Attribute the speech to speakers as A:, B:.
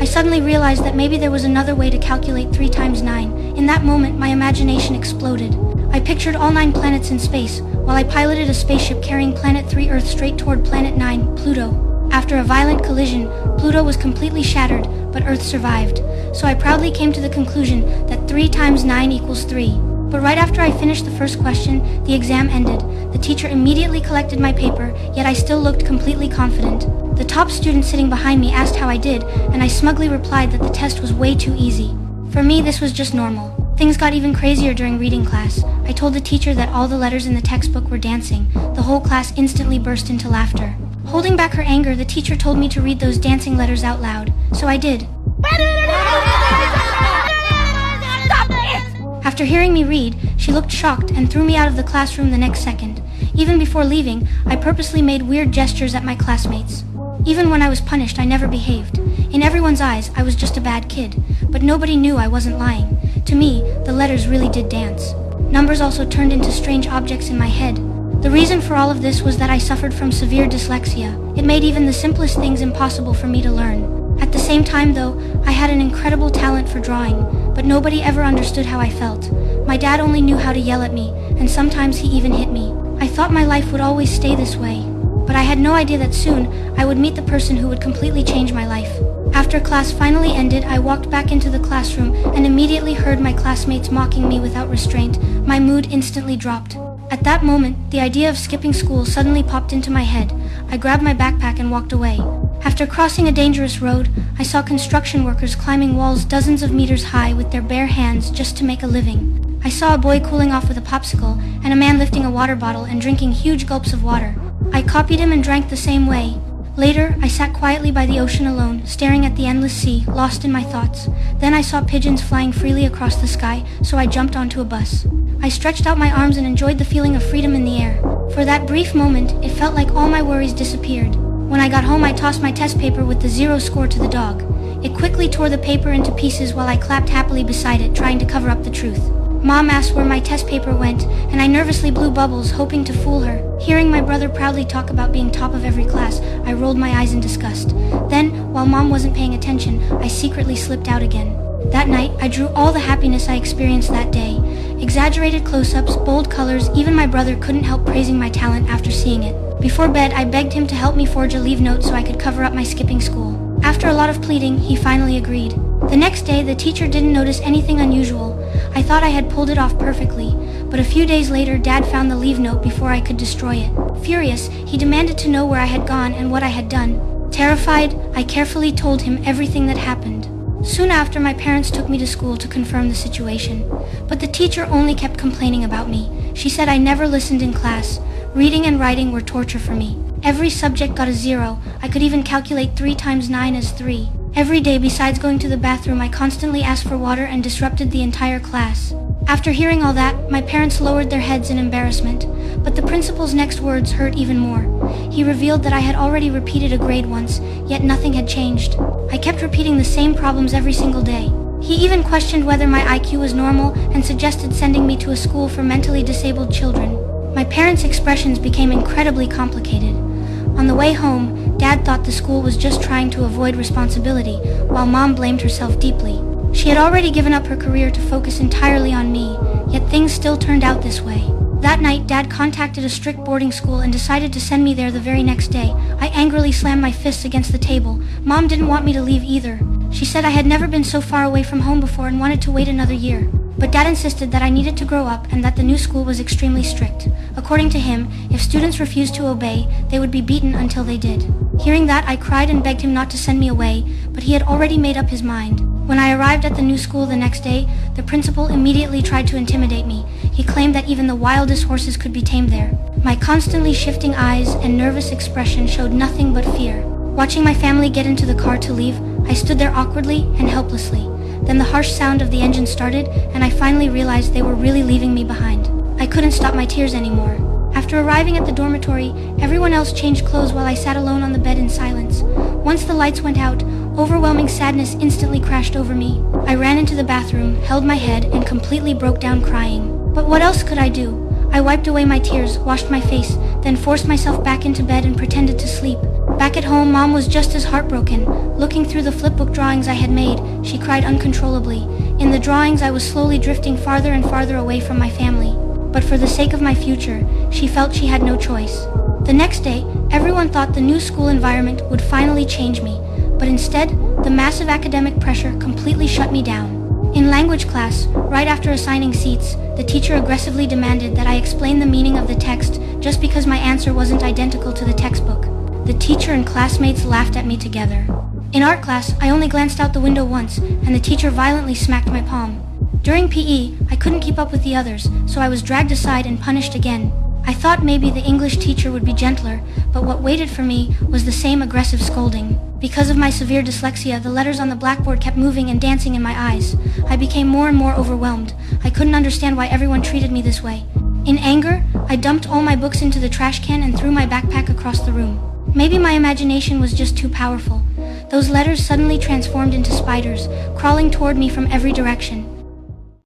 A: I suddenly realized that maybe there was another way to calculate 3 times 9. In that moment, my imagination exploded. I pictured all 9 planets in space, while I piloted a spaceship carrying Planet 3 Earth straight toward Planet 9, Pluto. After a violent collision, Pluto was completely shattered, but Earth survived. So I proudly came to the conclusion that 3 times 9 equals 3. But right after I finished the first question, the exam ended. The teacher immediately collected my paper, yet I still looked completely confident. The top student sitting behind me asked how I did, and I smugly replied that the test was way too easy. For me, this was just normal. Things got even crazier during reading class. I told the teacher that all the letters in the textbook were dancing. The whole class instantly burst into laughter. Holding back her anger, the teacher told me to read those dancing letters out loud. So I did. After hearing me read, she looked shocked and threw me out of the classroom the next second. Even before leaving, I purposely made weird gestures at my classmates. Even when I was punished, I never behaved. In everyone's eyes, I was just a bad kid, but nobody knew I wasn't lying. To me, the letters really did dance. Numbers also turned into strange objects in my head. The reason for all of this was that I suffered from severe dyslexia. It made even the simplest things impossible for me to learn. At the same time, though, I had an incredible talent for drawing, but nobody ever understood how I felt. My dad only knew how to yell at me, and sometimes he even hit me. I thought my life would always stay this way, but I had no idea that soon I would meet the person who would completely change my life. After class finally ended, I walked back into the classroom and immediately heard my classmates mocking me without restraint. My mood instantly dropped. At that moment, the idea of skipping school suddenly popped into my head. I grabbed my backpack and walked away. After crossing a dangerous road, I saw construction workers climbing walls dozens of meters high with their bare hands just to make a living. I saw a boy cooling off with a popsicle and a man lifting a water bottle and drinking huge gulps of water. I copied him and drank the same way. Later, I sat quietly by the ocean alone, staring at the endless sea, lost in my thoughts. Then I saw pigeons flying freely across the sky, so I jumped onto a bus. I stretched out my arms and enjoyed the feeling of freedom in the air. For that brief moment, it felt like all my worries disappeared. When I got home, I tossed my test paper with the 0 score to the dog. It quickly tore the paper into pieces while I clapped happily beside it, trying to cover up the truth. Mom asked where my test paper went, and I nervously blew bubbles, hoping to fool her. Hearing my brother proudly talk about being top of every class, I rolled my eyes in disgust. Then, while Mom wasn't paying attention, I secretly slipped out again. That night, I drew all the happiness I experienced that day. Exaggerated close-ups, bold colors, even my brother couldn't help praising my talent after seeing it. Before bed, I begged him to help me forge a leave note so I could cover up my skipping school. After a lot of pleading, he finally agreed. The next day, the teacher didn't notice anything unusual. I thought I had pulled it off perfectly, but a few days later, Dad found the leave note before I could destroy it. Furious, he demanded to know where I had gone and what I had done. Terrified, I carefully told him everything that happened. Soon after, my parents took me to school to confirm the situation, but the teacher only kept complaining about me. She said I never listened in class. Reading and writing were torture for me. Every subject got a 0. I could even calculate 3 times 9 as 3. Every day, besides going to the bathroom, I constantly asked for water and disrupted the entire class. After hearing all that, my parents lowered their heads in embarrassment, but the principal's next words hurt even more. He revealed that I had already repeated a grade once, yet nothing had changed. I kept repeating the same problems every single day. He even questioned whether my IQ was normal and suggested sending me to a school for mentally disabled children. My parents' expressions became incredibly complicated. On the way home, Dad thought the school was just trying to avoid responsibility, while Mom blamed herself deeply. She had already given up her career to focus entirely on me, yet things still turned out this way. That night, Dad contacted a strict boarding school and decided to send me there the very next day. I angrily slammed my fists against the table. Mom didn't want me to leave either. She said I had never been so far away from home before and wanted to wait another year. But Dad insisted that I needed to grow up and that the new school was extremely strict. According to him, if students refused to obey, they would be beaten until they did. Hearing that, I cried and begged him not to send me away, but he had already made up his mind. When I arrived at the new school the next day, the principal immediately tried to intimidate me. He claimed that even the wildest horses could be tamed there. My constantly shifting eyes and nervous expression showed nothing but fear. Watching my family get into the car to leave, I stood there awkwardly and helplessly. Then the harsh sound of the engine started, and I finally realized they were really leaving me behind. I couldn't stop my tears anymore. After arriving at the dormitory, everyone else changed clothes while I sat alone on the bed in silence. Once the lights went out, overwhelming sadness instantly crashed over me. I ran into the bathroom, held my head, and completely broke down crying. But what else could I do? I wiped away my tears, washed my face, then forced myself back into bed and pretended to sleep. Back at home, Mom was just as heartbroken. Looking through the flipbook drawings I had made, she cried uncontrollably. In the drawings, I was slowly drifting farther and farther away from my family. But for the sake of my future, she felt she had no choice. The next day, everyone thought the new school environment would finally change me, but instead, the massive academic pressure completely shut me down. In language class, right after assigning seats, the teacher aggressively demanded that I explain the meaning of the text just because my answer wasn't identical to the textbook. The teacher and classmates laughed at me together. In art class, I only glanced out the window once, and the teacher violently smacked my palm. During PE, I couldn't keep up with the others, so I was dragged aside and punished again. I thought maybe the English teacher would be gentler, but what waited for me was the same aggressive scolding. Because of my severe dyslexia, the letters on the blackboard kept moving and dancing in my eyes. I became more and more overwhelmed. I couldn't understand why everyone treated me this way. In anger, I dumped all my books into the trash can and threw my backpack across the room. Maybe my imagination was just too powerful. Those letters suddenly transformed into spiders, crawling toward me from every direction.